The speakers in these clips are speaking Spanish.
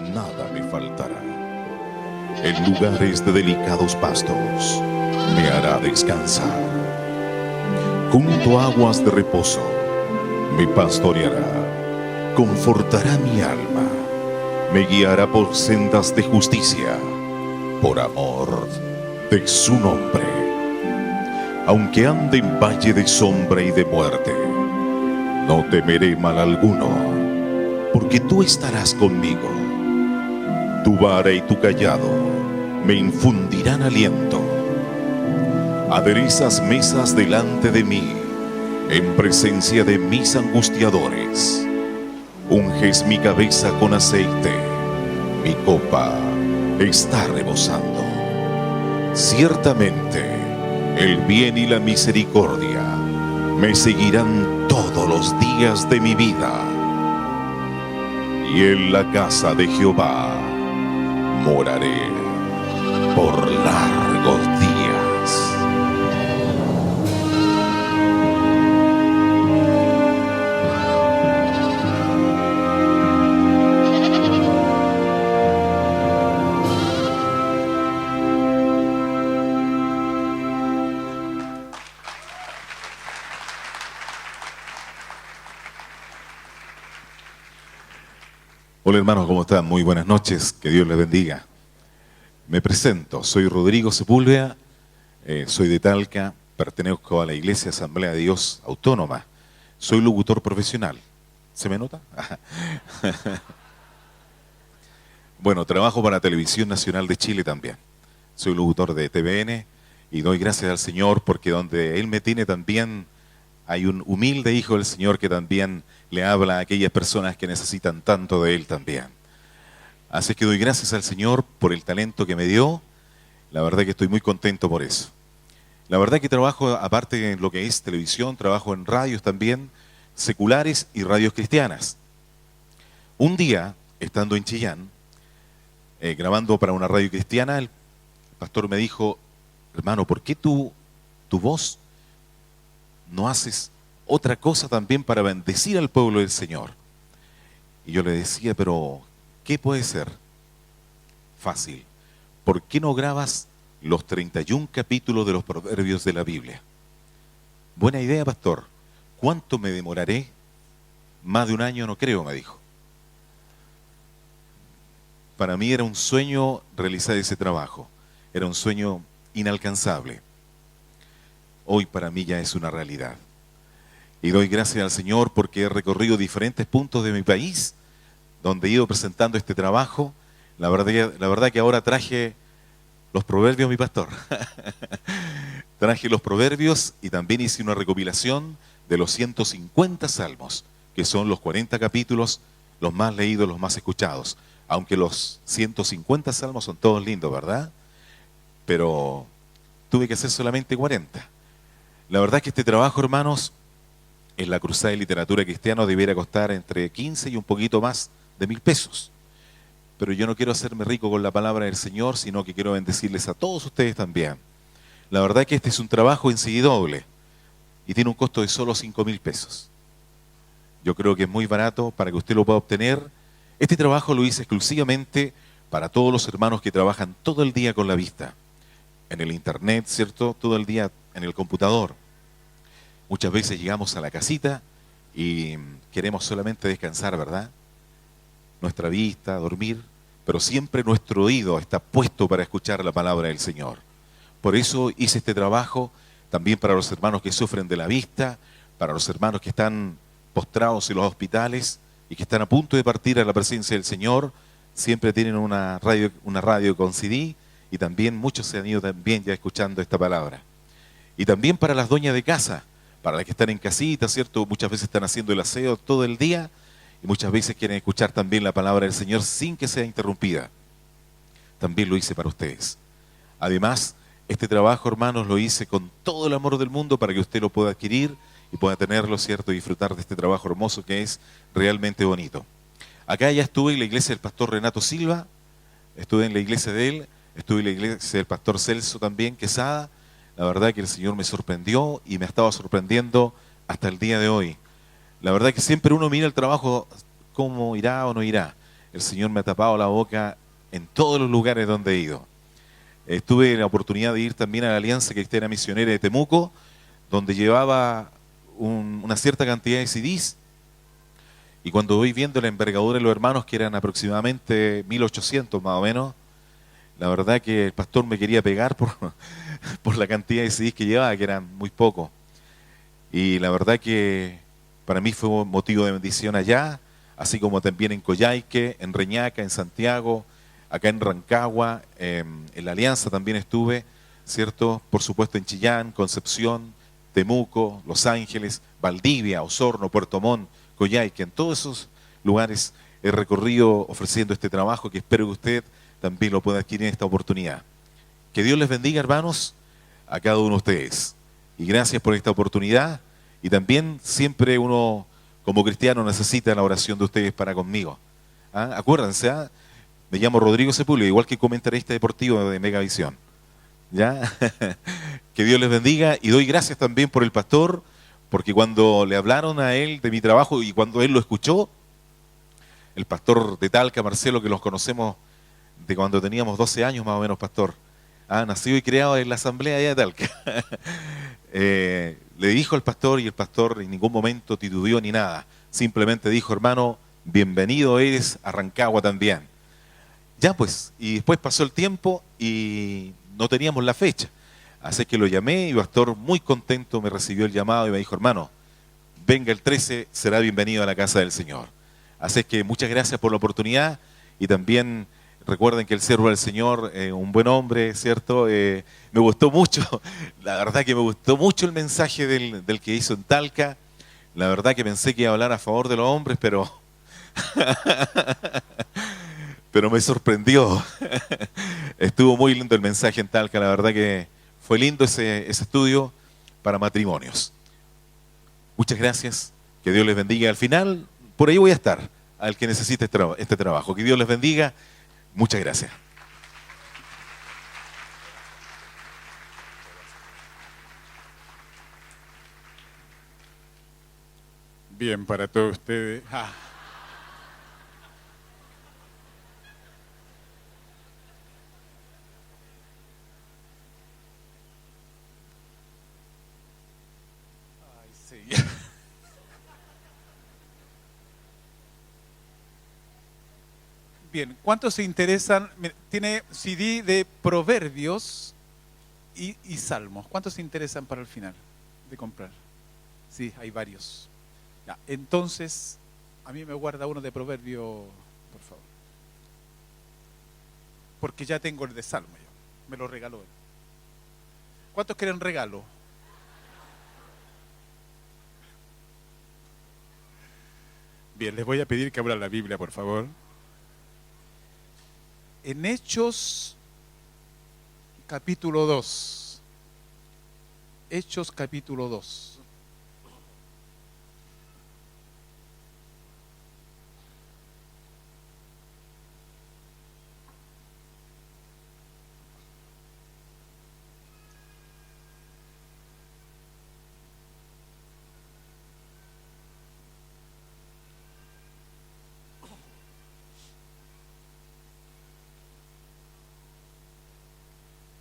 nada me faltará. En lugares de delicados pastos me hará descansar. Junto a aguas de reposo me pastoreará, confortará mi alma, me guiará por sendas de justicia, por amor de su nombre. Aunque ande en valle de sombra y de muerte, no temeré mal alguno, porque tú estarás conmigo. Tu vara y tu cayado me infundirán aliento. Aderezas mesas delante de mí, en presencia de mis angustiadores. Unges mi cabeza con aceite, mi copa está rebosando. Ciertamente, el bien y la misericordia me seguirán todos los días de mi vida. Y en la casa de Jehová moraré por largos días. Hola hermanos, ¿cómo están? Muy buenas noches, que Dios les bendiga. Me presento, soy Rodrigo Sepúlveda, soy de Talca, pertenezco a la Iglesia Asamblea de Dios Autónoma, soy locutor profesional. ¿Se me nota? Bueno, trabajo para Televisión Nacional de Chile también. Soy locutor de TVN y doy gracias al Señor porque donde Él me tiene también hay un humilde hijo del Señor que también le habla a aquellas personas que necesitan tanto de Él también. Así que doy gracias al Señor por el talento que me dio. La verdad que estoy muy contento por eso. La verdad que trabajo, aparte de lo que es televisión, trabajo en radios también, seculares y radios cristianas. Un día, estando en Chillán, grabando para una radio cristiana, el pastor me dijo, hermano, ¿por qué tu voz no haces otra cosa también para bendecir al pueblo del Señor? Y yo le decía, pero ¿qué puede ser? Fácil. ¿Por qué no grabas los 31 capítulos de los proverbios de la Biblia? Buena idea, pastor. ¿Cuánto me demoraré? Más de un año no creo, me dijo. Para mí era un sueño realizar ese trabajo. Era un sueño inalcanzable. Hoy para mí ya es una realidad. Y doy gracias al Señor porque he recorrido diferentes puntos de mi país donde he ido presentando este trabajo. La verdad que ahora traje los proverbios, mi pastor. Traje los proverbios y también hice una recopilación de los 150 salmos, que son los 40 capítulos, los más leídos, los más escuchados. Aunque los 150 salmos son todos lindos, ¿verdad? Pero tuve que hacer solamente 40. La verdad que este trabajo, hermanos, en la Cruzada de Literatura Cristiana debiera costar entre 15 y un poquito más de 1.000 pesos. Pero yo no quiero hacerme rico con la palabra del Señor, sino que quiero bendecirles a todos ustedes también. La verdad que este es un trabajo en sí doble y tiene un costo de solo 5.000 pesos. Yo creo que es muy barato para que usted lo pueda obtener. Este trabajo lo hice exclusivamente para todos los hermanos que trabajan todo el día con la vista. En el internet, ¿cierto? Todo el día en el computador. Muchas veces llegamos a la casita y queremos solamente descansar, ¿verdad? Nuestra vista, dormir, pero siempre nuestro oído está puesto para escuchar la palabra del Señor. Por eso hice este trabajo también para los hermanos que sufren de la vista, para los hermanos que están postrados en los hospitales y que están a punto de partir a la presencia del Señor. Siempre tienen una radio con CD y también muchos se han ido también ya escuchando esta palabra. Y también para las dueñas de casa, para las que están en casita, ¿cierto? Muchas veces están haciendo el aseo todo el día y muchas veces quieren escuchar también la palabra del Señor sin que sea interrumpida. También lo hice para ustedes. Además, este trabajo, hermanos, lo hice con todo el amor del mundo para que usted lo pueda adquirir y pueda tenerlo, ¿cierto? Y disfrutar de este trabajo hermoso que es realmente bonito. Acá ya estuve en la iglesia del pastor Renato Silva, estuve en la iglesia de él, estuve en la iglesia del pastor Celso también, Quesada. La verdad que el Señor me sorprendió y me estaba sorprendiendo hasta el día de hoy. La verdad que siempre uno mira el trabajo, cómo irá o no irá. el Señor me ha tapado la boca en todos los lugares donde he ido. Tuve la oportunidad de ir también a la Alianza Cristiana Misionera de Temuco, donde llevaba una cierta cantidad de CDs, y cuando voy viendo la envergadura de los hermanos, que eran aproximadamente 1800 más o menos, la verdad que el pastor me quería pegar por la cantidad de CDs que llevaba, que eran muy pocos. Y la verdad que para mí fue un motivo de bendición allá, así como también en Coyhaique, en Reñaca, en Santiago, acá en Rancagua, en la Alianza también estuve, ¿cierto? Por supuesto en Chillán, Concepción, Temuco, Los Ángeles, Valdivia, Osorno, Puerto Montt, Coyhaique. En todos esos lugares he recorrido ofreciendo este trabajo que espero que usted también lo pueda adquirir en esta oportunidad. Que Dios les bendiga, hermanos, a cada uno de ustedes. Y gracias por esta oportunidad. Y también siempre uno, como cristiano, necesita la oración de ustedes para conmigo. ¿Ah? Acuérdense, ¿ah? Me llamo Rodrigo Sepúlveda, igual que comentarista deportivo de Megavisión. ¿Ya? Que Dios les bendiga, y doy gracias también por el pastor, porque cuando le hablaron a él de mi trabajo y cuando él lo escuchó, el pastor de Talca, Marcelo, que los conocemos de cuando teníamos 12 años más o menos, pastor, nacido y criado en la asamblea allá de Talca. Le dijo al pastor, y el pastor en ningún momento titubeó ni nada, simplemente dijo: hermano, bienvenido eres a Rancagua también. Ya pues, y después pasó el tiempo y no teníamos la fecha, así que lo llamé, y el pastor muy contento me recibió el llamado y me dijo: hermano, venga el 13, será bienvenido a la casa del Señor. Así que muchas gracias por la oportunidad, y también recuerden que el siervo del Señor, un buen hombre, ¿cierto? Me gustó mucho, la verdad que me gustó mucho el mensaje del que hizo en Talca. La verdad que pensé que iba a hablar a favor de los hombres, pero me sorprendió. Estuvo muy lindo el mensaje en Talca, la verdad que fue lindo ese estudio para matrimonios. Muchas gracias, que Dios les bendiga. Al final, por ahí voy a estar, al que necesite este trabajo. Que Dios les bendiga. Muchas gracias. Bien, para todos ustedes. Ay, sí. Bien, ¿cuántos se interesan? Mira, tiene CD de Proverbios y Salmos. ¿Cuántos se interesan para el final de comprar? Sí, hay varios. Ya, entonces, a mí me guarda uno de Proverbio, por favor. Porque ya tengo el de Salmo yo. Me lo regaló él. ¿Cuántos quieren regalo? Bien, les voy a pedir que abran la Biblia, por favor. En Hechos, capítulo 2. Hechos, capítulo 2.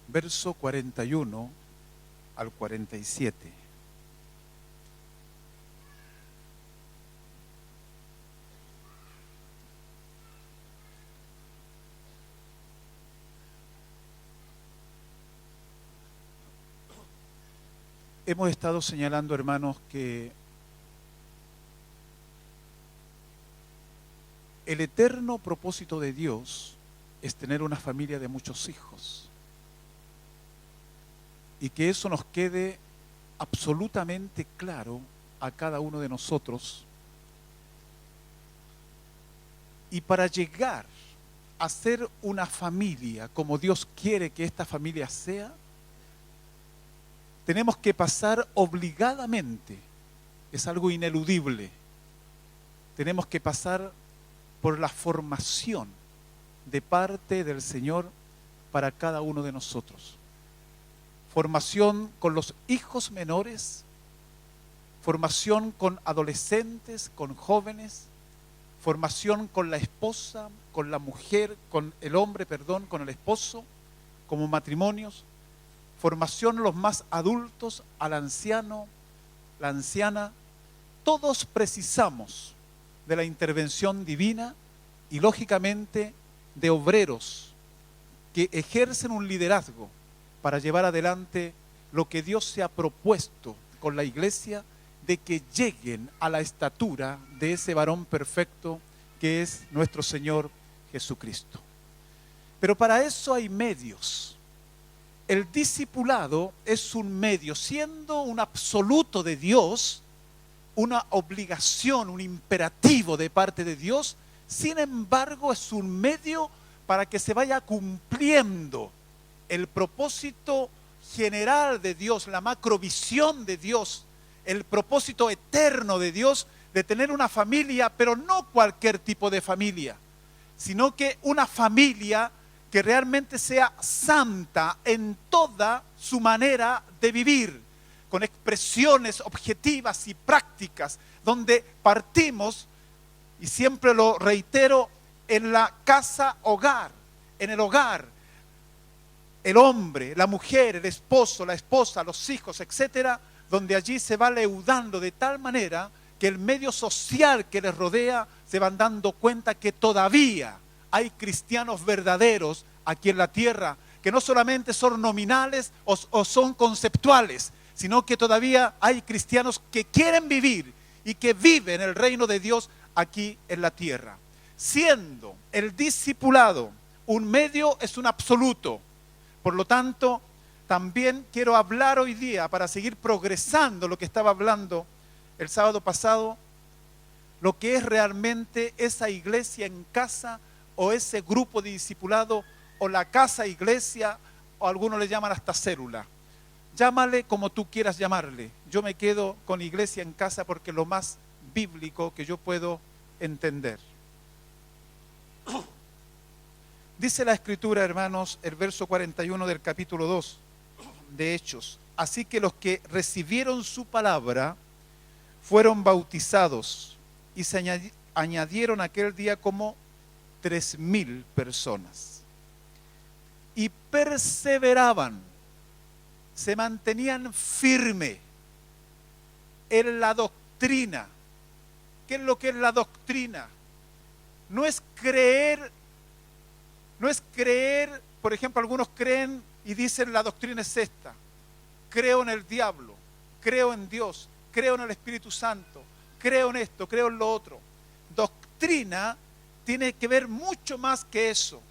Verso 41 al 47. Hemos estado señalando, hermanos, que el eterno propósito de Dios es tener una familia de muchos hijos. Y que eso nos quede absolutamente claro a cada uno de nosotros. Y para llegar a ser una familia como Dios quiere que esta familia sea, tenemos que pasar obligadamente, es algo ineludible, tenemos que pasar por la formación de parte del Señor para cada uno de nosotros. Formación con los hijos menores, formación con adolescentes, con jóvenes, formación con la esposa, con la mujer, con el hombre, perdón, con el esposo, como matrimonios, formación los más adultos, al anciano, la anciana. Todos precisamos de la intervención divina y lógicamente de obreros que ejercen un liderazgo para llevar adelante lo que Dios se ha propuesto con la iglesia, de que lleguen a la estatura de ese varón perfecto que es nuestro Señor Jesucristo. Pero para eso hay medios. El discipulado es un medio, siendo un absoluto de Dios, una obligación, un imperativo de parte de Dios. Sin embargo, es un medio para que se vaya cumpliendo el propósito general de Dios, la macrovisión de Dios, el propósito eterno de Dios de tener una familia, pero no cualquier tipo de familia, sino que una familia que realmente sea santa en toda su manera de vivir, con expresiones objetivas y prácticas, donde partimos, y siempre lo reitero, en la casa hogar, en el hogar, el hombre, la mujer, el esposo, la esposa, los hijos, etcétera, donde allí se va leudando de tal manera que el medio social que les rodea se van dando cuenta que todavía hay cristianos verdaderos aquí en la tierra, que no solamente son nominales o son conceptuales, sino que todavía hay cristianos que quieren vivir y que viven el reino de Dios aquí en la tierra. Siendo el discipulado un medio, es un absoluto. Por lo tanto, también quiero hablar hoy día, para seguir progresando lo que estaba hablando el sábado pasado, lo que es realmente esa iglesia en casa, o ese grupo de discipulado, o la casa iglesia, o algunos le llaman hasta célula. Llámale como tú quieras llamarle. Yo me quedo con iglesia en casa porque es lo más bíblico que yo puedo entender. Dice la Escritura, hermanos, el verso 41 del capítulo 2 de Hechos: así que los que recibieron su palabra fueron bautizados, y se añadieron aquel día como 3,000 personas. Y perseveraban, se mantenían firmes en la doctrina. ¿Qué es lo que es la doctrina? No es creer, por ejemplo, algunos creen y dicen la doctrina es esta: creo en el diablo, creo en Dios, creo en el Espíritu Santo, creo en esto, creo en lo otro. Doctrina tiene que ver mucho más que eso.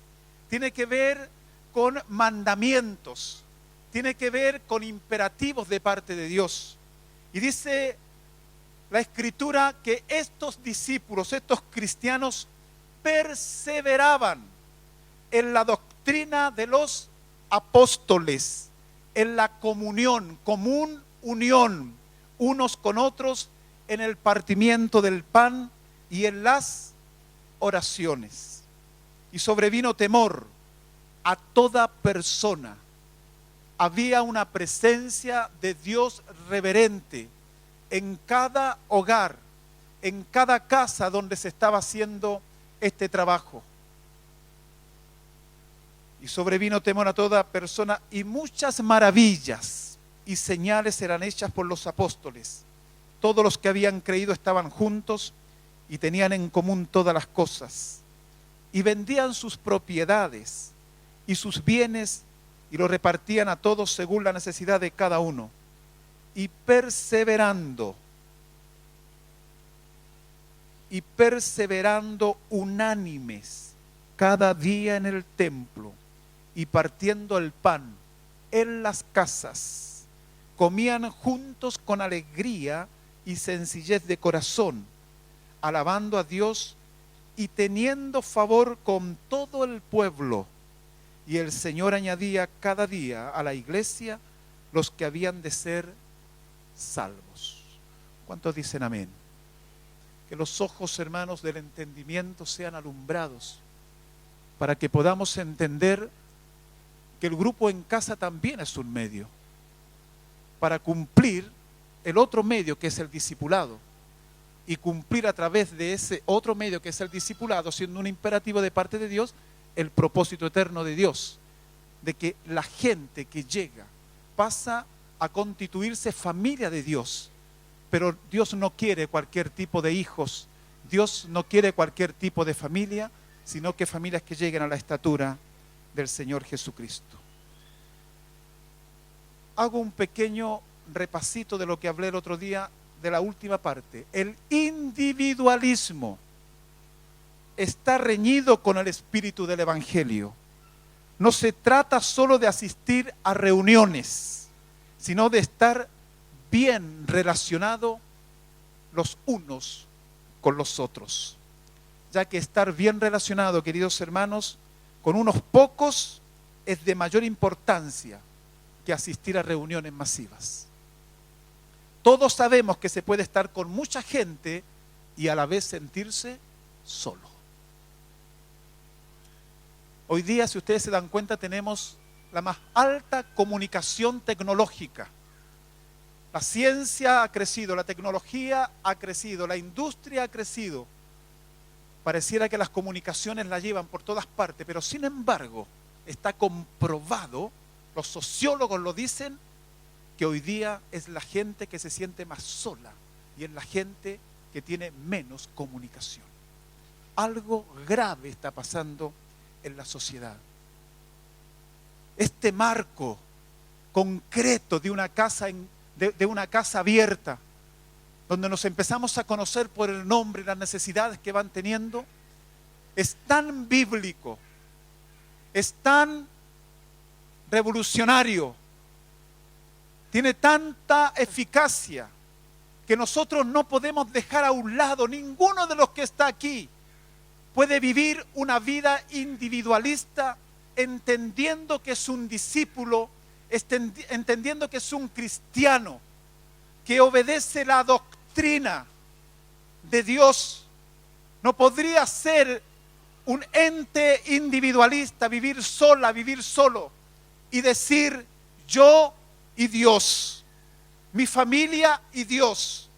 Tiene que ver con mandamientos, tiene que ver con imperativos de parte de Dios. Y dice la Escritura que estos discípulos, estos cristianos, perseveraban en la doctrina de los apóstoles, en la comunión, común unión unos con otros, en el partimiento del pan y en las oraciones. Y sobrevino temor a toda persona. Había una presencia de Dios reverente en cada hogar, en cada casa donde se estaba haciendo este trabajo. Y sobrevino temor a toda persona, y muchas maravillas y señales eran hechas por los apóstoles. Todos los que habían creído estaban juntos y tenían en común todas las cosas, y vendían sus propiedades y sus bienes y lo repartían a todos según la necesidad de cada uno. Y perseverando unánimes cada día en el templo y partiendo el pan en las casas, comían juntos con alegría y sencillez de corazón, alabando a Dios y teniendo favor con todo el pueblo. Y el Señor añadía cada día a la iglesia los que habían de ser salvos. ¿Cuántos dicen amén? Que los ojos, hermanos, del entendimiento sean alumbrados para que podamos entender que el grupo en casa también es un medio para cumplir el otro medio, que es el discipulado. y cumplir a través de ese otro medio que es el discipulado, siendo un imperativo de parte de Dios, el propósito eterno de Dios, de que la gente que llega pasa a constituirse familia de Dios. Pero Dios no quiere cualquier tipo de hijos, Dios no quiere cualquier tipo de familia, sino que familias que lleguen a la estatura del Señor Jesucristo. Hago un pequeño repasito de lo que hablé el otro día, de la última parte. El individualismo está reñido con el espíritu del Evangelio. No se trata solo de asistir a reuniones, sino de estar bien relacionado los unos con los otros. Ya que estar bien relacionado, queridos hermanos, con unos pocos es de mayor importancia que asistir a reuniones masivas. Todos sabemos que se puede estar con mucha gente y a la vez sentirse solo. Hoy día, si ustedes se dan cuenta, tenemos la más alta comunicación tecnológica. La ciencia ha crecido, la tecnología ha crecido, la industria ha crecido. Pareciera que las comunicaciones la llevan por todas partes, pero sin embargo, está comprobado, los sociólogos lo dicen, que hoy día es la gente que se siente más sola y es la gente que tiene menos comunicación. Algo grave está pasando en la sociedad. Este marco concreto de una casa, de una casa abierta, donde nos empezamos a conocer por el nombre y las necesidades que van teniendo, es tan bíblico, es tan revolucionario, tiene tanta eficacia, que nosotros no podemos dejar a un lado. Ninguno de los que está aquí puede vivir una vida individualista, entendiendo que es un discípulo, entendiendo que es un cristiano, que obedece la doctrina de Dios. No podría ser un ente individualista, vivir sola, vivir solo y decir yo y Dios, mi familia y Dios.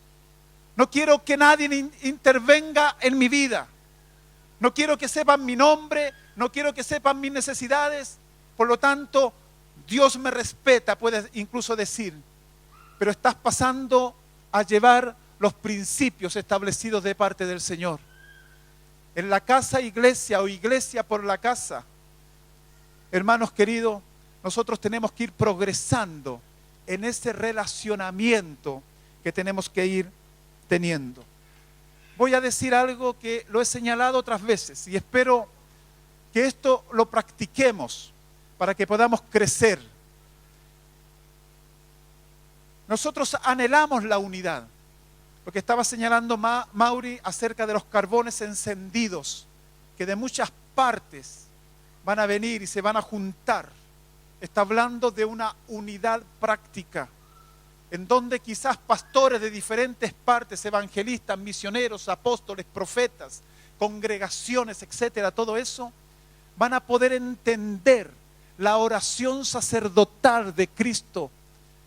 No quiero que nadie intervenga en mi vida. No quiero que sepan mi nombre, no quiero que sepan mis necesidades. Por lo tanto, Dios me respeta, puedes incluso decir, pero estás pasando a llevar los principios establecidos de parte del Señor. En la casa iglesia o iglesia por la casa, hermanos queridos, nosotros tenemos que ir progresando en ese relacionamiento que tenemos que ir teniendo. Voy a decir algo que lo he señalado otras veces y espero que esto lo practiquemos para que podamos crecer. Nosotros anhelamos la unidad. Lo que estaba señalando Mauri acerca de los carbones encendidos, que de muchas partes van a venir y se van a juntar. Está hablando de una unidad práctica, en donde quizás pastores de diferentes partes, evangelistas, misioneros, apóstoles, profetas, congregaciones, etcétera, todo eso, van a poder entender la oración sacerdotal de Cristo,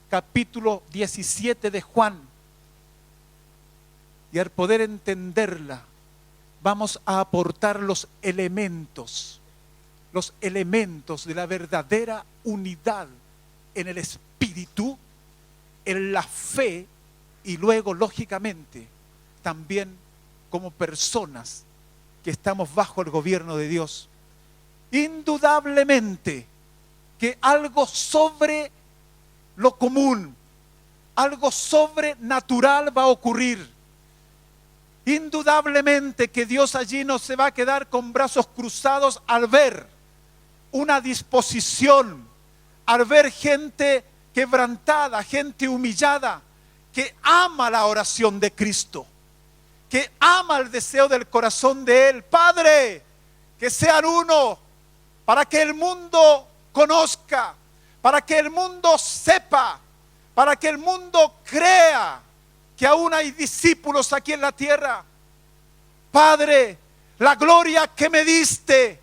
capítulo 17 de Juan. Y al poder entenderla, vamos a aportar los elementos de la verdadera unidad en el espíritu, en la fe y luego, lógicamente, también como personas que estamos bajo el gobierno de Dios. Indudablemente que algo sobre lo común, algo sobrenatural va a ocurrir. Indudablemente que Dios allí no se va a quedar con brazos cruzados al ver una disposición, al ver gente quebrantada, gente humillada, que ama la oración de Cristo, que ama el deseo del corazón de Él. Padre, que sean uno, para que el mundo conozca, para que el mundo sepa, para que el mundo crea que aún hay discípulos aquí en la tierra. Padre, la gloria que me diste,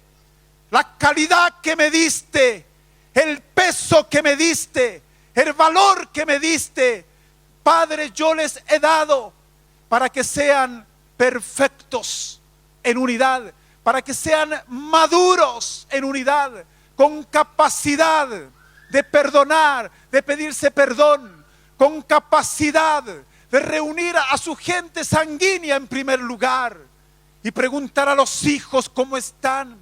la calidad que me diste, el peso que me diste, el valor que me diste, Padre, yo les he dado, para que sean perfectos en unidad, para que sean maduros en unidad, con capacidad de perdonar, de pedirse perdón, con capacidad de reunir a su gente sanguínea en primer lugar y preguntar a los hijos cómo están,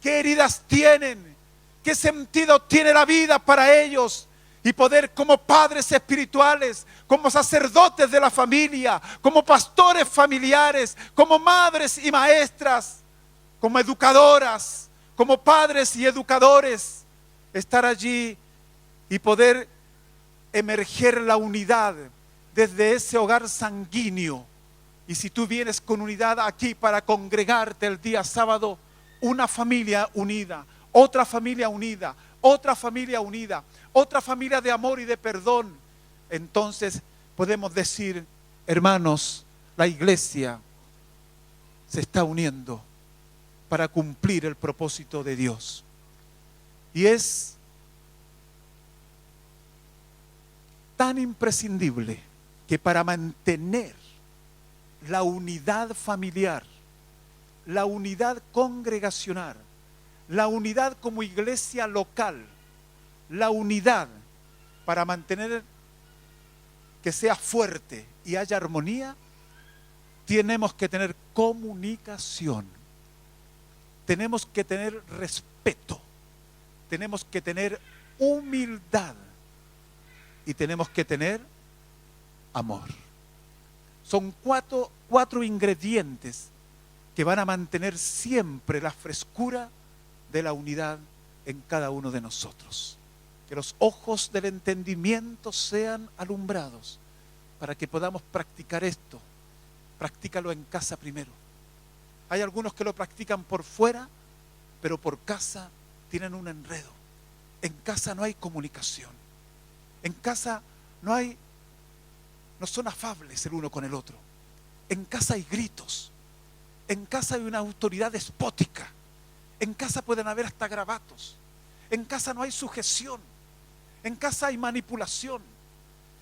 qué heridas tienen, qué sentido tiene la vida para ellos, y poder, como padres espirituales, como sacerdotes de la familia, como pastores familiares, como madres y maestras, como educadoras, como padres y educadores, estar allí y poder emerger la unidad desde ese hogar sanguíneo. Y si tú vienes con unidad aquí para congregarte el día sábado, una familia unida, otra familia unida, otra familia unida, otra familia de amor y de perdón, entonces podemos decir: hermanos, la iglesia se está uniendo para cumplir el propósito de Dios. Y es tan imprescindible que para mantener la unidad familiar, la unidad congregacional, la unidad como iglesia local, la unidad para mantener que sea fuerte y haya armonía, tenemos que tener comunicación, tenemos que tener respeto, tenemos que tener humildad y tenemos que tener amor. Son cuatro ingredientes que van a mantener siempre la frescura de la unidad en cada uno de nosotros. Que los ojos del entendimiento sean alumbrados para que podamos practicar esto. Practícalo en casa primero. Hay algunos que lo practican por fuera, pero por casa tienen un enredo. En casa no hay comunicación. En casa no son afables el uno con el otro. En casa hay gritos. En casa hay una autoridad despótica. En casa pueden haber hasta garabatos. En casa no hay sujeción. En casa hay manipulación.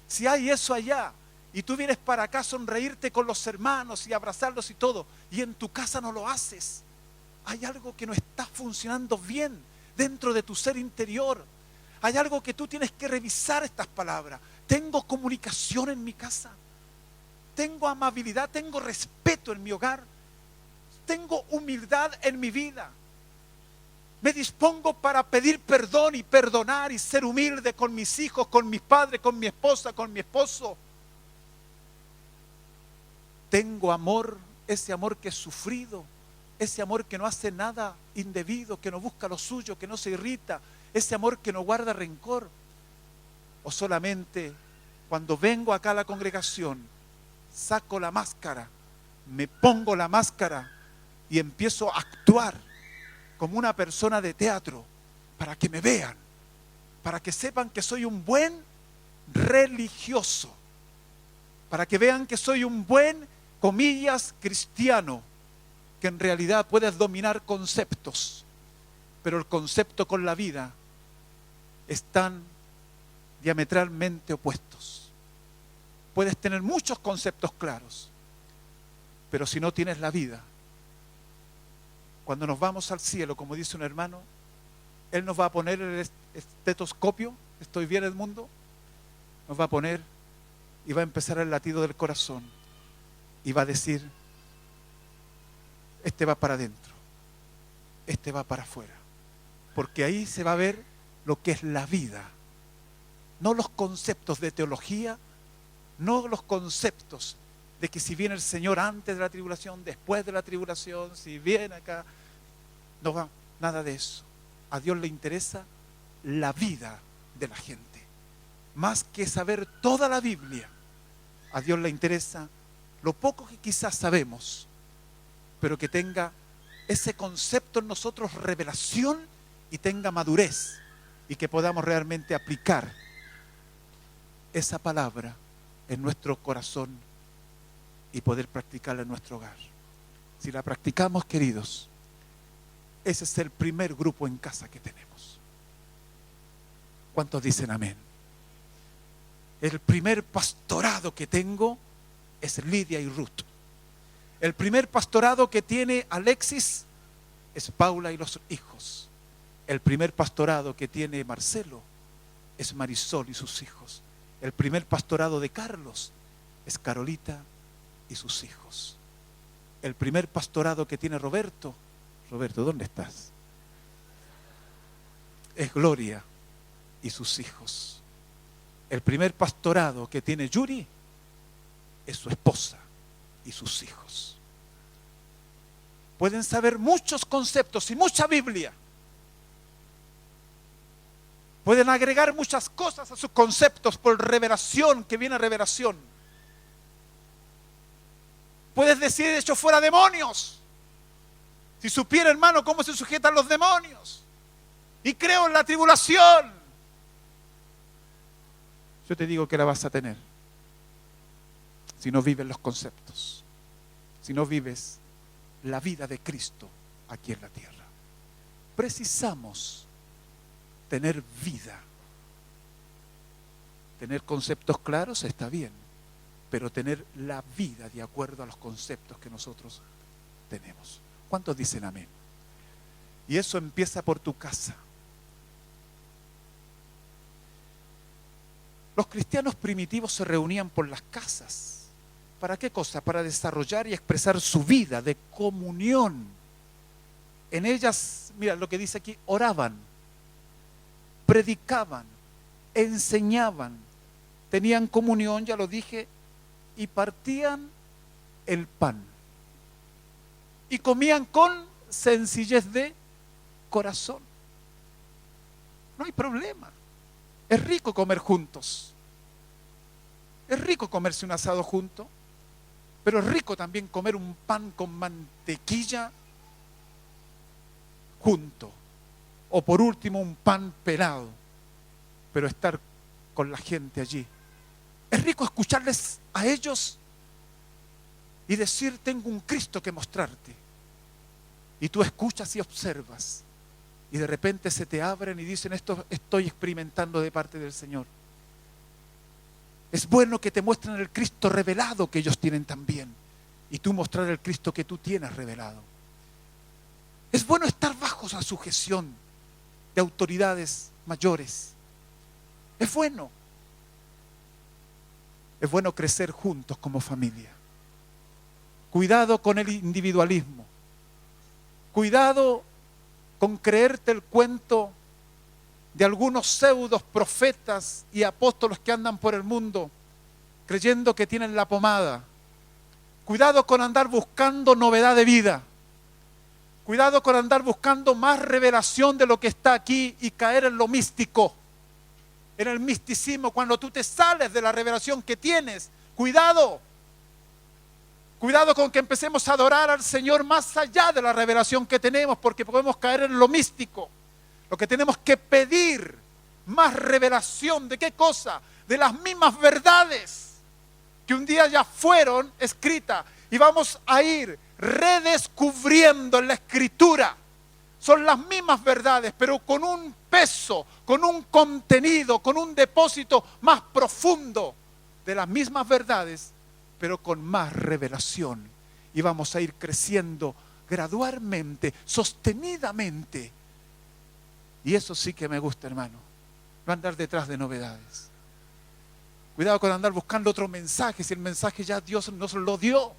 Si hay eso allá y tú vienes para acá a sonreírte con los hermanos y abrazarlos y todo, y en tu casa no lo haces, hay algo que no está funcionando bien dentro de tu ser interior. Hay algo que tú tienes que revisar estas palabras. ¿Tengo comunicación en mi casa? ¿Tengo amabilidad? ¿Tengo respeto en mi hogar? ¿Tengo humildad en mi vida? ¿Me dispongo para pedir perdón y perdonar y ser humilde con mis hijos, con mis padres, con mi esposa, con mi esposo? ¿Tengo amor, ese amor que es sufrido, ese amor que no hace nada indebido, que no busca lo suyo, que no se irrita, ese amor que no guarda rencor? ¿O solamente cuando vengo acá a la congregación, saco la máscara, me pongo la máscara y empiezo a actuar como una persona de teatro para que me vean, para que sepan que soy un buen religioso, para que vean que soy un buen, comillas, cristiano, que en realidad puedes dominar conceptos, pero el concepto con la vida están diametralmente opuestos. Puedes tener muchos conceptos claros, pero si no tienes la vida, cuando nos vamos al cielo, como dice un hermano, Él nos va a poner el estetoscopio, ¿estoy bien, Edmundo? Nos va a poner y va a empezar el latido del corazón y va a decir: este va para adentro, este va para afuera, porque ahí se va a ver lo que es la vida, no los conceptos de teología, no los conceptos de que si viene el Señor antes de la tribulación, después de la tribulación, si viene acá, no va nada de eso. A Dios le interesa la vida de la gente, más que saber toda la Biblia. A Dios le interesa lo poco que quizás sabemos, pero que tenga ese concepto en nosotros, revelación, y tenga madurez, y que podamos realmente aplicar esa palabra en nuestro corazón y poder practicarla en nuestro hogar. Si la practicamos, queridos, ese es el primer grupo en casa que tenemos. ¿Cuántos dicen amén? El primer pastorado que tengo es Lidia y Ruth. El primer pastorado que tiene Alexis es Paula y los hijos. El primer pastorado que tiene Marcelo es Marisol y sus hijos. El primer pastorado de Carlos es Carolita y sus hijos. El primer pastorado que tiene Roberto, ¿dónde estás? Es Gloria y sus hijos. El primer pastorado que tiene Yuri es su esposa y sus hijos. Pueden saber muchos conceptos y mucha Biblia. Pueden agregar muchas cosas a sus conceptos por revelación, que viene revelación. Puedes decir, hecho fuera demonios. Si supiera, hermano, cómo se sujetan los demonios. Y creo en la tribulación. Yo te digo que la vas a tener. Si no vives los conceptos. Si no vives la vida de Cristo aquí en la tierra. Precisamos tener vida. Tener conceptos claros está bien, pero tener la vida de acuerdo a los conceptos que nosotros tenemos. ¿Cuántos dicen amén? Y eso empieza por tu casa. Los cristianos primitivos se reunían por las casas. ¿Para qué cosa? Para desarrollar y expresar su vida de comunión. En ellas, mira lo que dice aquí, oraban, predicaban, enseñaban, tenían comunión, ya lo dije, y partían el pan. Y comían con sencillez de corazón. No hay problema. Es rico comer juntos. Es rico comerse un asado junto. Pero es rico también comer un pan con mantequilla junto. O por último un pan pelado. Pero estar con la gente allí. Es rico escucharles a ellos y decir, tengo un Cristo que mostrarte. Y tú escuchas y observas. Y de repente se te abren y dicen, esto estoy experimentando de parte del Señor. Es bueno que te muestren el Cristo revelado que ellos tienen también. Y tú mostrar el Cristo que tú tienes revelado. Es bueno estar bajo la sujeción de autoridades mayores. Es bueno. Es bueno crecer juntos como familia. Cuidado con el individualismo. Cuidado con creerte el cuento de algunos pseudos profetas y apóstoles que andan por el mundo creyendo que tienen la pomada. Cuidado con andar buscando novedad de vida. Cuidado con andar buscando más revelación de lo que está aquí y caer en lo místico, en el misticismo, cuando tú te sales de la revelación que tienes. Cuidado. Cuidado con que empecemos a adorar al Señor más allá de la revelación que tenemos, porque podemos caer en lo místico. Lo que tenemos que pedir, más revelación. ¿De qué cosa? De las mismas verdades que un día ya fueron escritas. Y vamos a ir redescubriendo en la Escritura. Son las mismas verdades, pero con un peso, con un contenido, con un depósito más profundo de las mismas verdades, pero con más revelación. Y vamos a ir creciendo gradualmente, sostenidamente. Y eso sí que me gusta, hermano. No andar detrás de novedades. Cuidado con andar buscando otro mensaje, si el mensaje ya Dios nos lo dio.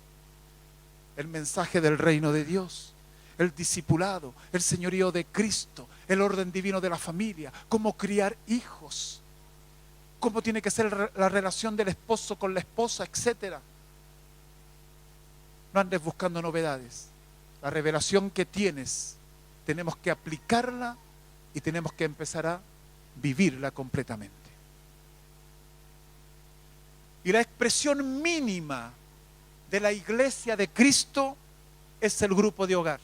El mensaje del reino de Dios, el discipulado, el señorío de Cristo, el orden divino de la familia, cómo criar hijos, cómo tiene que ser la relación del esposo con la esposa, etc. No andes buscando novedades. La revelación que tienes, tenemos que aplicarla y tenemos que empezar a vivirla completamente. Y la expresión mínima de la iglesia de Cristo es el grupo de hogar.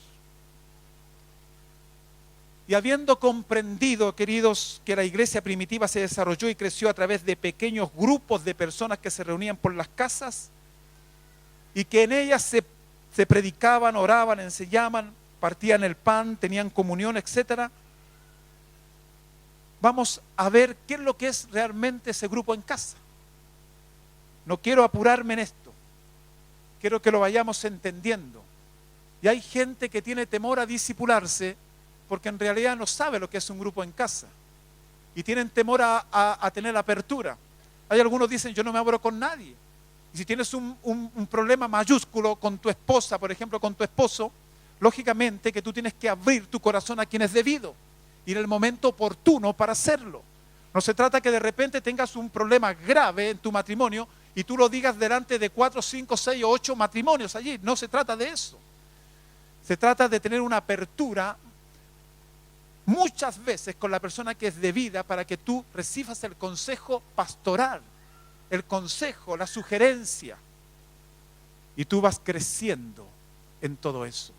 Y habiendo comprendido, queridos, que la iglesia primitiva se desarrolló y creció a través de pequeños grupos de personas que se reunían por las casas y que en ellas se predicaban, oraban, enseñaban, partían el pan, tenían comunión, etc. Vamos a ver qué es lo que es realmente ese grupo en casa. No quiero apurarme en esto. quiero que lo vayamos entendiendo. Y hay gente que tiene temor a discipularse porque en realidad no sabe lo que es un grupo en casa. Y tienen temor a tener apertura. Hay algunos que dicen, yo no me abro con nadie. Y si tienes un problema mayúsculo con tu esposa, por ejemplo, con tu esposo, lógicamente que tú tienes que abrir tu corazón a quien es debido. Y en el momento oportuno para hacerlo. No se trata que de repente tengas un problema grave en tu matrimonio y tú lo digas delante de 4, 5, 6 o 8 matrimonios allí. No se trata de eso. Se trata de tener una apertura muchas veces con la persona que es debida para que tú recibas el consejo pastoral, el consejo, la sugerencia. Y tú vas creciendo en todo eso.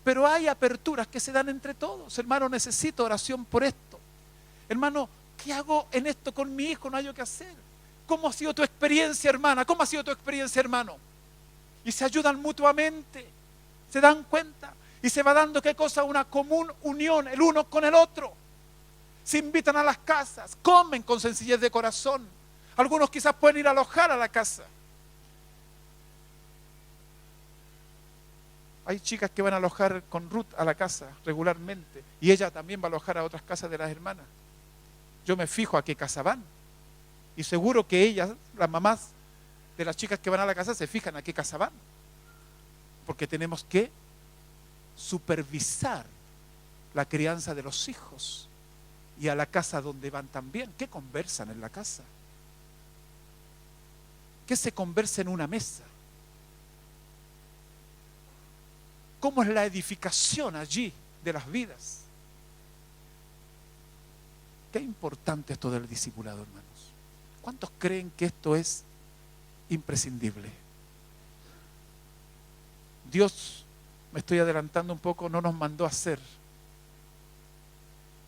Pero hay aperturas que se dan entre todos. Hermano, necesito oración por esto. Hermano, ¿qué hago en esto con mi hijo? No hay qué hacer. ¿Cómo ha sido tu experiencia, hermana? ¿Cómo ha sido tu experiencia, hermano? Y se ayudan mutuamente. ¿Se dan cuenta? Y se va dando, ¿qué cosa? Una común unión, el uno con el otro. Se invitan a las casas, comen con sencillez de corazón. Algunos quizás pueden ir a alojar a la casa. Hay chicas que van a alojar con Ruth a la casa regularmente. Y ella también va a alojar a otras casas de las hermanas. Yo me fijo a qué casa van. Y seguro que ellas, las mamás de las chicas que van a la casa, se fijan a qué casa van. Porque tenemos que supervisar la crianza de los hijos. Y a la casa donde van también. ¿Qué conversan en la casa? ¿Qué se conversa en una mesa? ¿Cómo es la edificación allí de las vidas? Qué importante esto del discipulado, hermanos. ¿Cuántos creen que esto es imprescindible? Dios, me estoy adelantando un poco, no nos mandó a hacer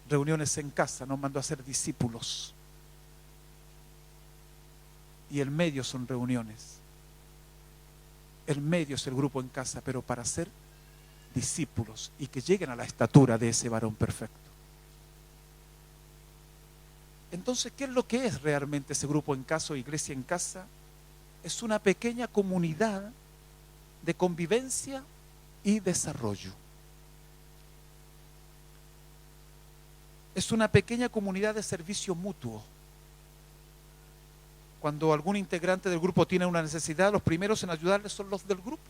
reuniones en casa, nos mandó a hacer discípulos. Y el medio son reuniones. El medio es el grupo en casa, pero para ser discípulos y que lleguen a la estatura de ese varón perfecto. Entonces, ¿qué es lo que es realmente ese grupo en casa o iglesia en casa? Es una pequeña comunidad de convivencia y desarrollo. Es una pequeña comunidad de servicio mutuo. Cuando algún integrante del grupo tiene una necesidad, los primeros en ayudarle son los del grupo.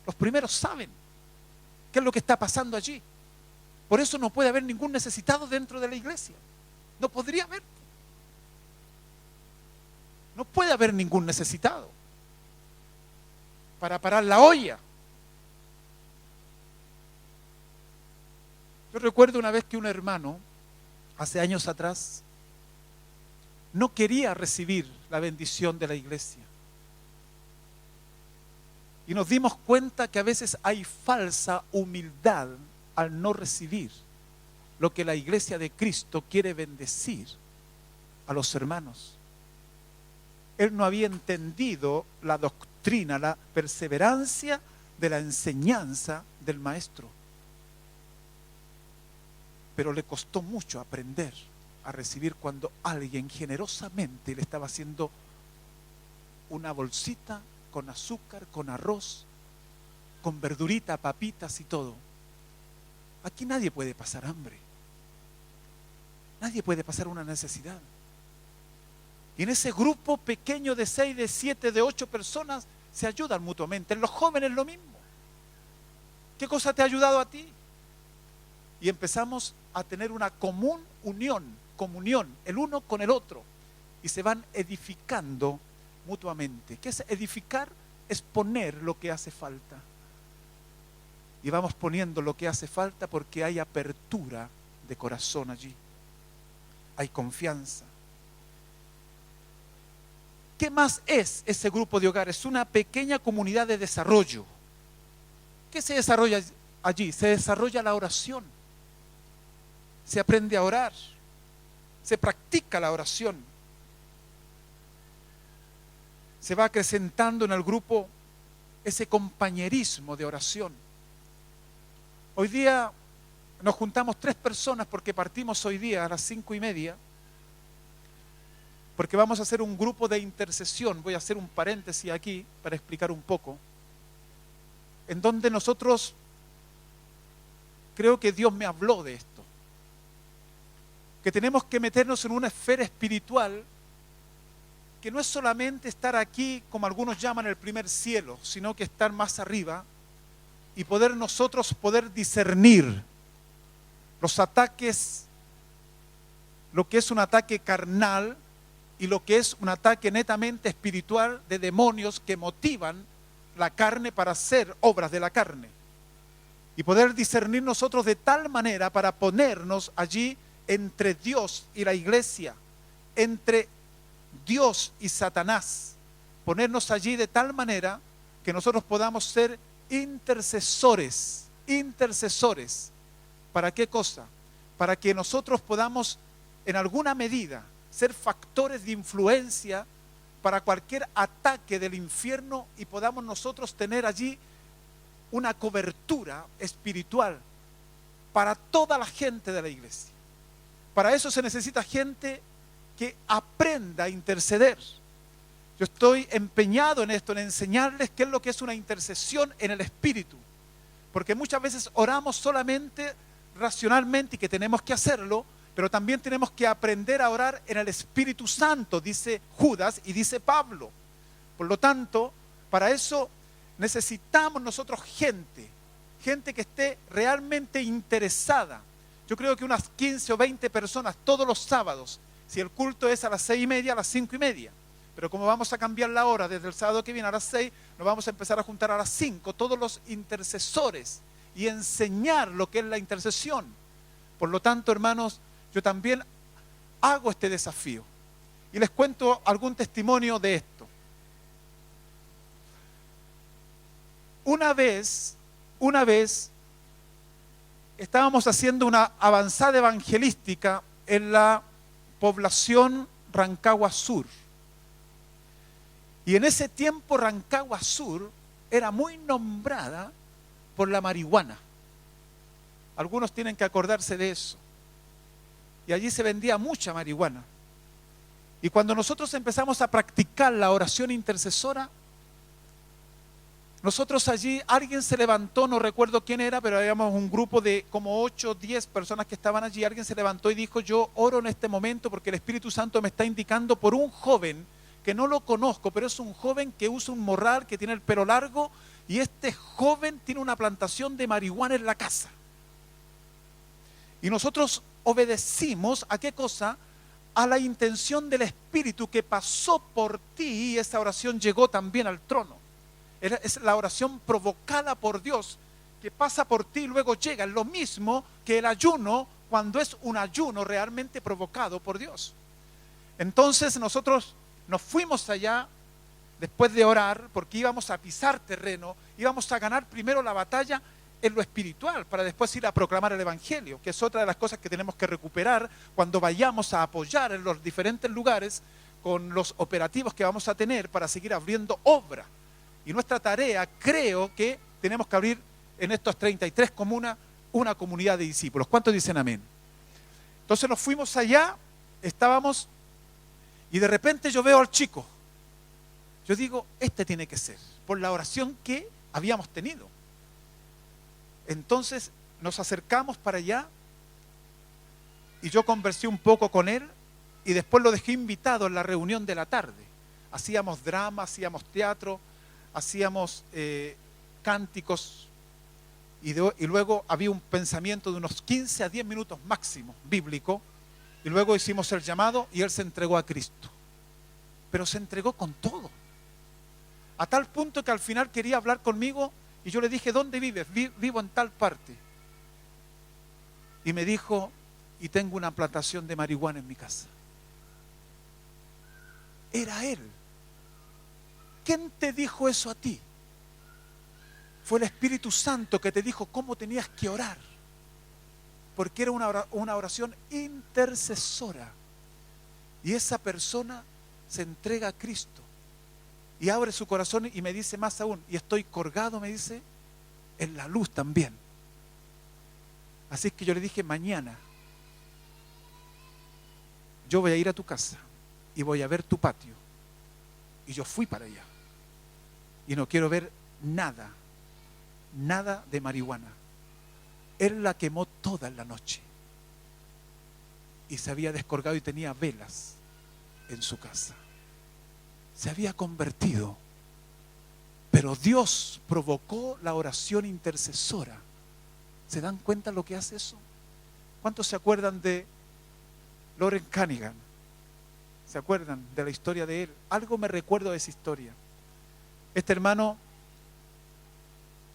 Los primeros saben qué es lo que está pasando allí. Por eso no puede haber ningún necesitado dentro de la iglesia. No podría haber. No puede haber ningún necesitado para parar la olla. Yo recuerdo una vez que un hermano, hace años atrás, no quería recibir la bendición de la iglesia. Y nos dimos cuenta que a veces hay falsa humildad al no recibir lo que la iglesia de Cristo quiere bendecir a los hermanos. Él no había entendido la doctrina, la perseverancia de la enseñanza del maestro. Pero le costó mucho aprender a recibir cuando alguien generosamente le estaba haciendo una bolsita con azúcar, con arroz, con verdurita, papitas y todo. Aquí nadie puede pasar hambre. Nadie puede pasar una necesidad. Y en ese grupo pequeño de 6, de 7, de 8 personas se ayudan mutuamente. En los jóvenes lo mismo. ¿Qué cosa te ha ayudado a ti? Y empezamos a tener una común comunión, el uno con el otro. Y se van edificando mutuamente. ¿Qué es edificar? Es poner lo que hace falta. Y vamos poniendo lo que hace falta porque hay apertura de corazón allí. Hay confianza. ¿Qué más es ese grupo de hogares? Es una pequeña comunidad de desarrollo. ¿Qué se desarrolla allí? Se desarrolla la oración. Se aprende a orar. Se practica la oración. Se va acrecentando en el grupo ese compañerismo de oración. Hoy día nos juntamos 3 personas porque partimos hoy día a las 5:30, porque vamos a hacer un grupo de intercesión. Voy a hacer un paréntesis aquí para explicar un poco. en donde nosotros, creo que Dios me habló de esto, que tenemos que meternos en una esfera espiritual que no es solamente estar aquí, como algunos llaman el primer cielo, sino que estar más arriba y nosotros poder discernir los ataques, lo que es un ataque carnal y lo que es un ataque netamente espiritual de demonios que motivan la carne para hacer obras de la carne. Y poder discernir nosotros de tal manera para ponernos allí entre Dios y la iglesia, entre Dios y Satanás, ponernos allí de tal manera que nosotros podamos ser intercesores. ¿Para qué cosa? Para que nosotros podamos en alguna medida ser factores de influencia para cualquier ataque del infierno y podamos nosotros tener allí una cobertura espiritual para toda la gente de la iglesia. Para eso se necesita gente que aprenda a interceder. Yo estoy empeñado en esto, en enseñarles qué es lo que es una intercesión en el espíritu. Porque muchas veces oramos solamente racionalmente y que tenemos que hacerlo, pero también tenemos que aprender a orar en el Espíritu Santo, dice Judas y dice Pablo. Por lo tanto, para eso necesitamos nosotros gente que esté realmente interesada. Yo creo que unas 15 o 20 personas todos los sábados, si el culto es a las 6:30, a las 5:30. Pero como vamos a cambiar la hora desde el sábado que viene a las 6, nos vamos a empezar a juntar a las 5, todos los intercesores, y enseñar lo que es la intercesión. Por lo tanto, hermanos, yo también hago este desafío. Y les cuento algún testimonio de esto. Una vez, estábamos haciendo una avanzada evangelística en la población Rancagua Sur. Y en ese tiempo Rancagua Sur era muy nombrada por la marihuana. Algunos tienen que acordarse de eso. Y allí se vendía mucha marihuana. Y cuando nosotros empezamos a practicar la oración intercesora, nosotros allí, alguien se levantó, no recuerdo quién era, pero habíamos un grupo de como 8 o 10 personas que estaban allí. Alguien se levantó y dijo: yo oro en este momento porque el Espíritu Santo me está indicando por un joven que no lo conozco, pero es un joven que usa un morral, que tiene el pelo largo, y este joven tiene una plantación de marihuana en la casa. Y nosotros obedecimos ¿a qué cosa? A la intención del Espíritu que pasó por ti, y esa oración llegó también al trono. Es la oración provocada por Dios que pasa por ti y luego llega. Es lo mismo que el ayuno, cuando es un ayuno realmente provocado por Dios. Entonces nosotros nos fuimos allá después de orar, porque íbamos a pisar terreno, íbamos a ganar primero la batalla en lo espiritual, para después ir a proclamar el Evangelio, que es otra de las cosas que tenemos que recuperar cuando vayamos a apoyar en los diferentes lugares con los operativos que vamos a tener para seguir abriendo obra. Y nuestra tarea, creo que tenemos que abrir en estos 33 comunas una comunidad de discípulos. ¿Cuántos dicen amén? Entonces nos fuimos allá, estábamos, y de repente yo veo al chico. Yo digo, este tiene que ser, por la oración que habíamos tenido. Entonces nos acercamos para allá y yo conversé un poco con él y después lo dejé invitado en la reunión de la tarde. Hacíamos drama, hacíamos teatro, hacíamos cánticos y luego había un pensamiento de unos 15 a 10 minutos máximo bíblico y luego hicimos el llamado y él se entregó a Cristo. Pero se entregó con todo. A tal punto que al final quería hablar conmigo y yo le dije: ¿dónde vives? Vivo en tal parte. Y me dijo: y tengo una plantación de marihuana en mi casa. Era él. ¿Quién te dijo eso a ti? Fue el Espíritu Santo que te dijo cómo tenías que orar. Porque era una oración intercesora. Y esa persona se entrega a Cristo. Y abre su corazón y me dice más aún, y estoy colgado, me dice, en la luz también. Así es que yo le dije: mañana yo voy a ir a tu casa y voy a ver tu patio. Y yo fui para allá. Y no quiero ver nada nada de marihuana. Él la quemó toda en la noche. Y se había descolgado y tenía velas en su casa. Se había convertido. Pero Dios provocó la oración intercesora. ¿Se dan cuenta lo que hace eso? ¿Cuántos se acuerdan de Loren Cunningham? ¿Se acuerdan de la historia de él? Algo me recuerdo de esa historia. Este hermano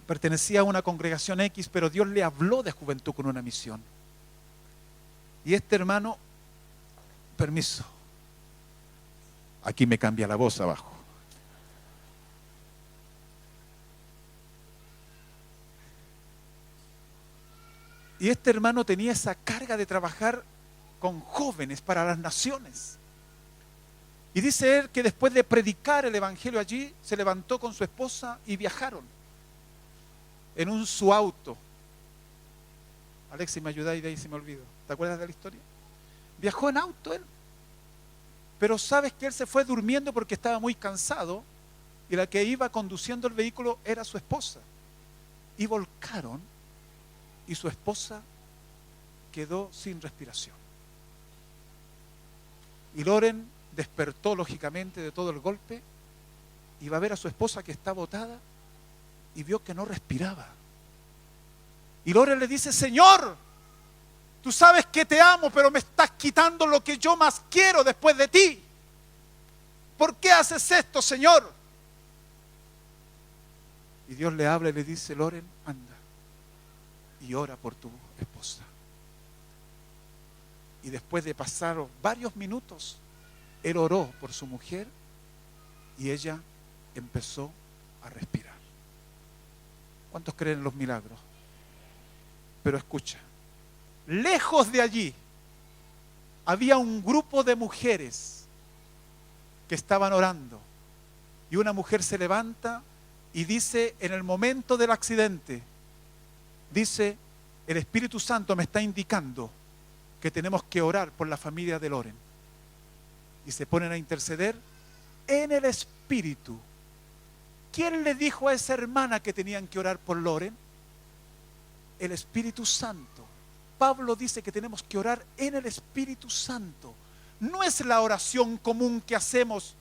pertenecía a una congregación X, pero Dios le habló de juventud con una misión. Y este hermano, permiso, aquí me cambia la voz abajo. Y este hermano tenía esa carga de trabajar con jóvenes para las naciones. Y dice él que después de predicar el evangelio allí, se levantó con su esposa y viajaron en su auto. Alexis, ¿me ayudáis? De ahí se me olvidó. ¿Te acuerdas de la historia? Viajó en auto él. Pero sabes que él se fue durmiendo porque estaba muy cansado y la que iba conduciendo el vehículo era su esposa. Y volcaron y su esposa quedó sin respiración. Y Loren despertó lógicamente de todo el golpe y va a ver a su esposa que está botada y vio que no respiraba. Y Loren le dice: Señor, tú sabes que te amo, pero me estás quitando lo que yo más quiero después de ti. ¿Por qué haces esto, Señor? Y Dios le habla y le dice: Loren, anda y ora por tu esposa. Y después de pasar varios minutos, él oró por su mujer y ella empezó a respirar. ¿Cuántos creen en los milagros? Pero escucha, lejos de allí había un grupo de mujeres que estaban orando. Y una mujer se levanta y dice en el momento del accidente, dice: el Espíritu Santo me está indicando que tenemos que orar por la familia de Loren. Y se ponen a interceder en el Espíritu. ¿Quién le dijo a esa hermana que tenían que orar por Loren? El Espíritu Santo. Pablo dice que tenemos que orar en el Espíritu Santo. No es la oración común que hacemos: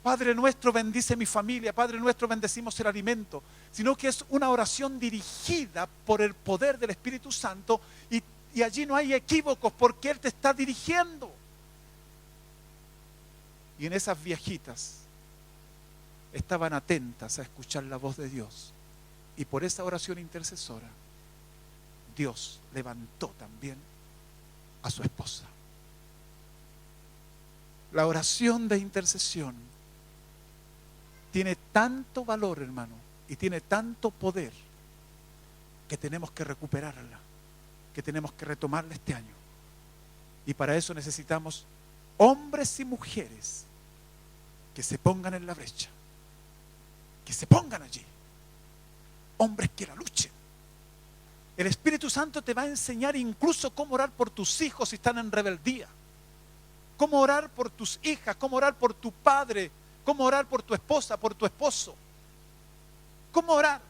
Padre nuestro, bendice mi familia, Padre nuestro, bendecimos el alimento, sino que es una oración dirigida por el poder del Espíritu Santo y allí no hay equívocos porque Él te está dirigiendo. Y en esas viejitas estaban atentas a escuchar la voz de Dios. Y por esa oración intercesora, Dios levantó también a su esposa. La oración de intercesión tiene tanto valor, hermano, y tiene tanto poder que tenemos que recuperarla, que tenemos que retomarla este año. Y para eso necesitamos hombres y mujeres que se pongan en la brecha, que se pongan allí, hombres que la luchen. El Espíritu Santo te va a enseñar incluso cómo orar por tus hijos si están en rebeldía, cómo orar por tus hijas, cómo orar por tu padre, cómo orar por tu esposa, por tu esposo, cómo orar,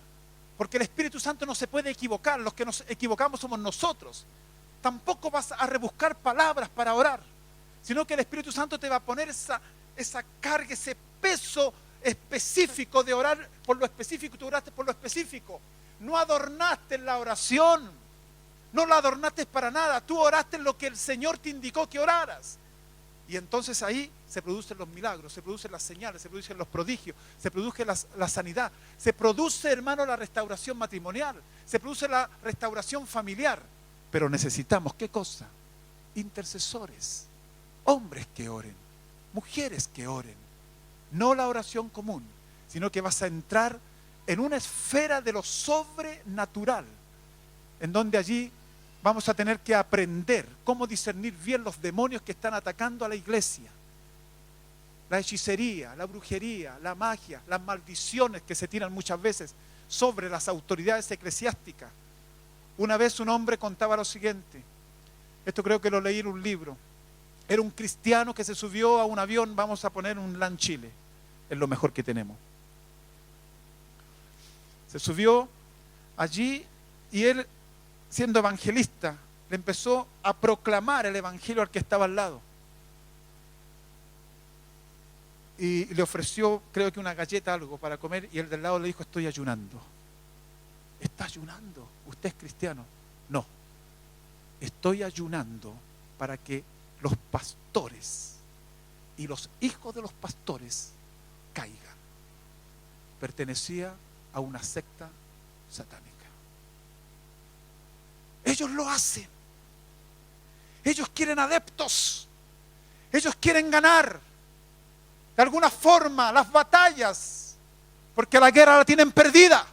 porque el Espíritu Santo no se puede equivocar. Los que nos equivocamos somos nosotros. Tampoco vas a rebuscar palabras para orar, sino que el Espíritu Santo te va a poner esa carga, ese peso específico de orar por lo específico. Tú oraste por lo específico. No adornaste la oración, no la adornaste para nada. Tú oraste en lo que el Señor te indicó que oraras. Y entonces ahí se producen los milagros, se producen las señales, se producen los prodigios, se produce la sanidad, se produce, hermano, la restauración matrimonial, se produce la restauración familiar. Pero necesitamos, ¿qué cosa? Intercesores, hombres que oren, mujeres que oren. No la oración común, sino que vas a entrar en una esfera de lo sobrenatural, en donde allí vamos a tener que aprender cómo discernir bien los demonios que están atacando a la iglesia. La hechicería, la brujería, la magia, las maldiciones que se tiran muchas veces sobre las autoridades eclesiásticas. Una vez un hombre contaba lo siguiente, esto creo que lo leí en un libro. Era un cristiano que se subió a un avión, vamos a poner un LAN Chile, es lo mejor que tenemos. Se subió allí, y él, siendo evangelista, le empezó a proclamar el evangelio al que estaba al lado. Y le ofreció, creo que una galleta, algo para comer, y el del lado le dijo: estoy ayunando. ¿Está ayunando? ¿Usted es cristiano? No. Estoy ayunando para que los pastores y los hijos de los pastores caigan. Pertenecía a una secta satánica. Ellos lo hacen. Ellos quieren adeptos. Ellos quieren ganar de alguna forma las batallas, porque la guerra la tienen perdida.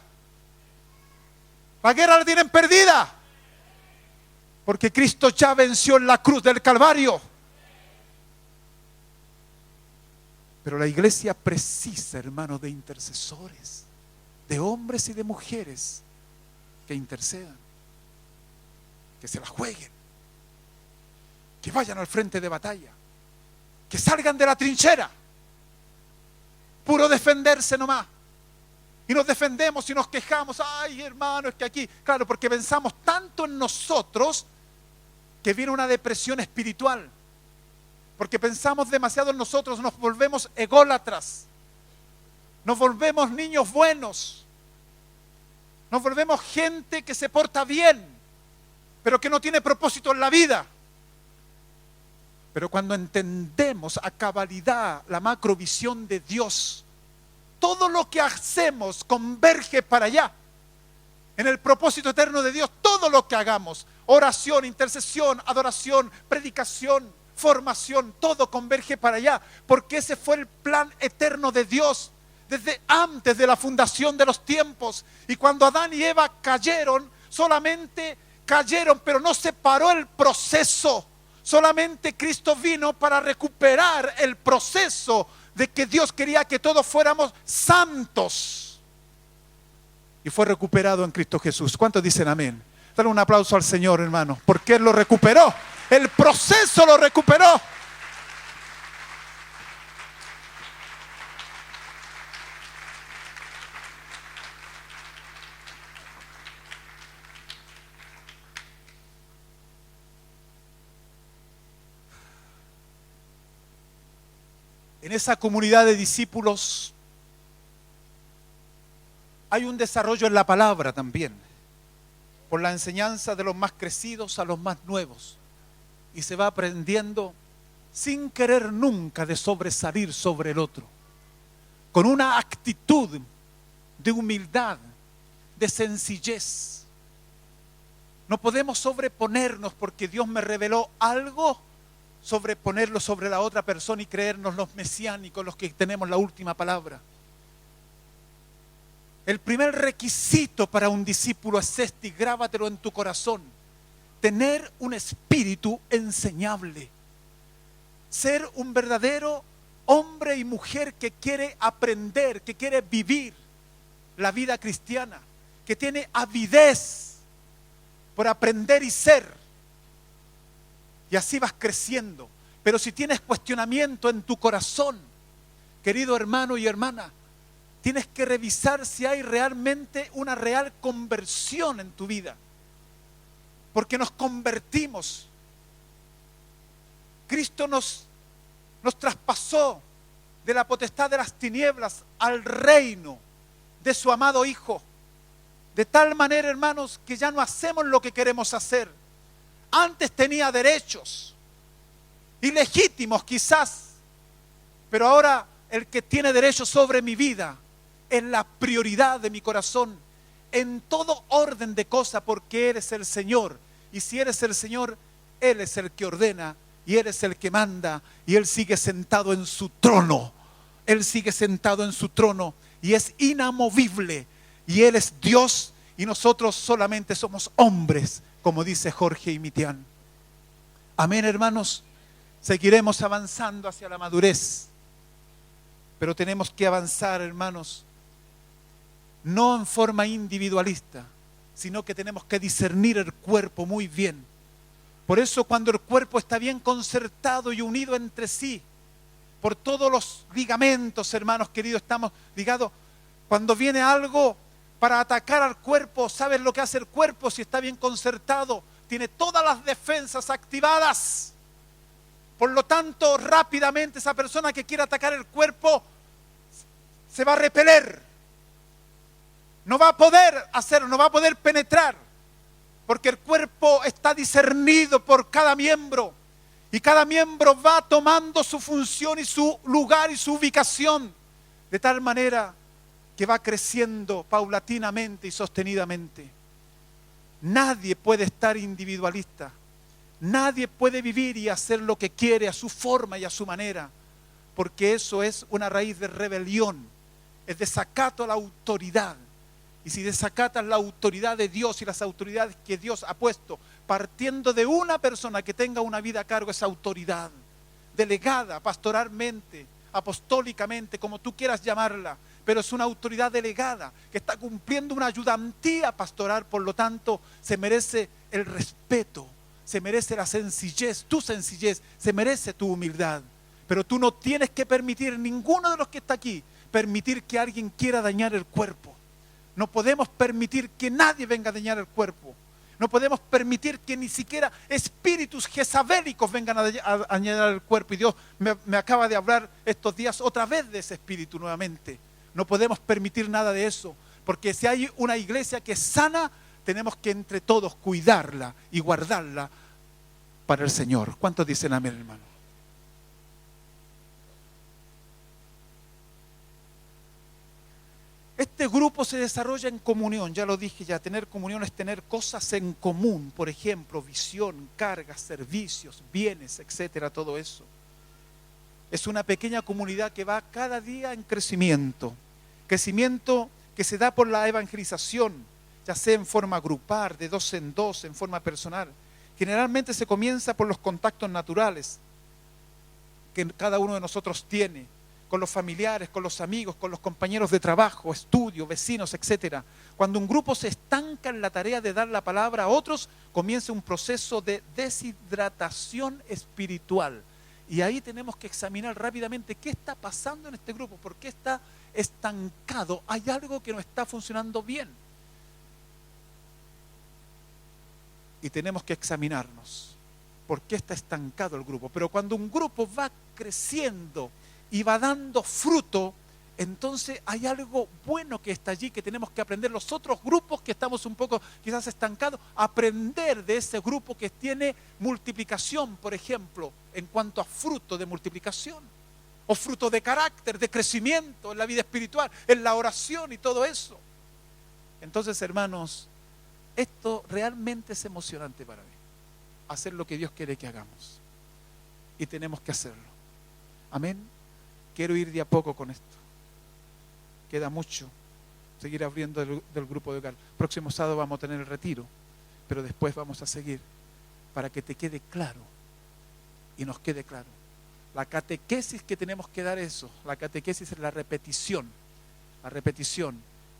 La guerra la tienen perdida, porque Cristo ya venció en la cruz del Calvario. Pero la iglesia precisa, hermanos, de intercesores, de hombres y de mujeres que intercedan, que se la jueguen, que vayan al frente de batalla, que salgan de la trinchera. Puro defenderse nomás. Y nos defendemos y nos quejamos. Ay, hermano, es que aquí... Claro, porque pensamos tanto en nosotros que viene una depresión espiritual. Porque pensamos demasiado en nosotros, nos volvemos ególatras. Nos volvemos niños buenos. Nos volvemos gente que se porta bien, pero que no tiene propósito en la vida. Pero cuando entendemos a cabalidad la macrovisión de Dios, todo lo que hacemos converge para allá. En el propósito eterno de Dios, todo lo que hagamos, oración, intercesión, adoración, predicación, formación, todo converge para allá. Porque ese fue el plan eterno de Dios desde antes de la fundación de los tiempos. Y cuando Adán y Eva cayeron, solamente cayeron, pero no se paró el proceso. Solamente Cristo vino para recuperar el proceso de que Dios quería que todos fuéramos santos. Y fue recuperado en Cristo Jesús. ¿Cuántos dicen amén? Dale un aplauso al Señor, hermano, porque Él lo recuperó. El proceso lo recuperó. En esa comunidad de discípulos hay un desarrollo en la palabra también, por la enseñanza de los más crecidos a los más nuevos, y se va aprendiendo sin querer nunca de sobresalir sobre el otro, con una actitud de humildad, de sencillez. No podemos sobreponernos porque Dios me reveló algo, sobreponerlo sobre la otra persona y creernos los mesiánicos, los que tenemos la última palabra. El primer requisito para un discípulo es este, y grábatelo en tu corazón: tener un espíritu enseñable, ser un verdadero hombre y mujer que quiere aprender, que quiere vivir la vida cristiana, que tiene avidez por aprender y ser. Y así vas creciendo. Pero si tienes cuestionamiento en tu corazón, querido hermano y hermana, tienes que revisar si hay realmente una real conversión en tu vida. Porque nos convertimos. Cristo nos traspasó de la potestad de las tinieblas al reino de su amado Hijo. De tal manera, hermanos, que ya no hacemos lo que queremos hacer. Antes tenía derechos, ilegítimos quizás, pero ahora el que tiene derecho sobre mi vida es la prioridad de mi corazón en todo orden de cosas, porque eres el Señor. Y si eres el Señor, Él es el que ordena y Él es el que manda, y Él sigue sentado en su trono. Él sigue sentado en su trono y es inamovible, y Él es Dios y nosotros solamente somos hombres, como dice Jorge y Mitián. Amén, hermanos. Seguiremos avanzando hacia la madurez, pero tenemos que avanzar, hermanos, no en forma individualista, sino que tenemos que discernir el cuerpo muy bien. Por eso, cuando el cuerpo está bien concertado y unido entre sí, por todos los ligamentos, hermanos queridos, estamos ligados. Cuando viene algo para atacar al cuerpo. ¿Sabes lo que hace el cuerpo si está bien concertado? Tiene todas las defensas activadas. Por lo tanto, rápidamente esa persona que quiere atacar el cuerpo se va a repeler. No va a poder hacerlo, no va a poder penetrar. Porque el cuerpo está discernido por cada miembro. Y cada miembro va tomando su función y su lugar y su ubicación. De tal manera que va creciendo paulatinamente y sostenidamente. Nadie puede estar individualista. Nadie puede vivir y hacer lo que quiere a su forma y a su manera. Porque eso es una raíz de rebelión. Es desacato a la autoridad. Y si desacatas la autoridad de Dios y las autoridades que Dios ha puesto, partiendo de una persona que tenga una vida a cargo, esa autoridad, delegada pastoralmente, apostólicamente, como tú quieras llamarla, pero es una autoridad delegada que está cumpliendo una ayudantía pastoral, por lo tanto se merece el respeto, se merece la sencillez, tu sencillez, se merece tu humildad. Pero tú no tienes que permitir, ninguno de los que está aquí, permitir que alguien quiera dañar el cuerpo. No podemos permitir que nadie venga a dañar el cuerpo. No podemos permitir que ni siquiera espíritus jezabélicos vengan a dañar el cuerpo. Y Dios me acaba de hablar estos días otra vez de ese espíritu nuevamente. No podemos permitir nada de eso. Porque si hay una iglesia que es sana, tenemos que entre todos cuidarla y guardarla para el Señor. ¿Cuántos dicen amén, hermano? Este grupo se desarrolla en comunión, ya lo dije ya, tener comunión es tener cosas en común, por ejemplo, visión, cargas, servicios, bienes, etcétera, todo eso. Es una pequeña comunidad que va cada día en crecimiento que se da por la evangelización, ya sea en forma grupal, de dos en dos, en forma personal. Generalmente se comienza por los contactos naturales que cada uno de nosotros tiene, con los familiares, con los amigos, con los compañeros de trabajo, estudio, vecinos, etc. Cuando un grupo se estanca en la tarea de dar la palabra a otros, comienza un proceso de deshidratación espiritual. Y ahí tenemos que examinar rápidamente qué está pasando en este grupo, por qué está estancado. Hay algo que no está funcionando bien. Y tenemos que examinarnos por qué está estancado el grupo. Pero cuando un grupo va creciendo y va dando fruto, entonces hay algo bueno que está allí, que tenemos que aprender los otros grupos que estamos un poco quizás estancados, aprender de ese grupo que tiene multiplicación, por ejemplo, en cuanto a fruto de multiplicación, o fruto de carácter, de crecimiento en la vida espiritual, en la oración y todo eso. Entonces, hermanos, esto realmente es emocionante para mí, hacer lo que Dios quiere que hagamos, y tenemos que hacerlo. Amén. Quiero ir de a poco con esto. Queda mucho seguir abriendo del grupo de hogar. Próximo sábado vamos a tener el retiro, pero después vamos a seguir para que te quede claro y nos quede claro. La catequesis que tenemos que dar eso, la catequesis es la repetición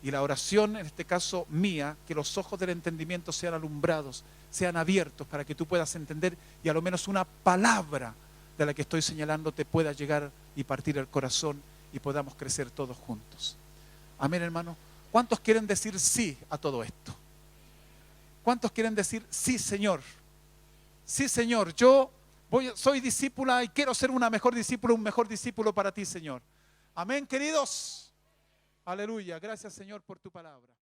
y la oración, en este caso mía, que los ojos del entendimiento sean alumbrados, sean abiertos para que tú puedas entender y a lo menos una palabra de la que estoy señalando te pueda llegar y partir el corazón y podamos crecer todos juntos. Amén, hermano. ¿Cuántos quieren decir sí a todo esto? ¿Cuántos quieren decir sí, Señor? Sí, Señor, yo soy discípula y quiero ser una mejor discípula, un mejor discípulo para ti, Señor. Amén, queridos. Aleluya. Gracias, Señor, por tu palabra.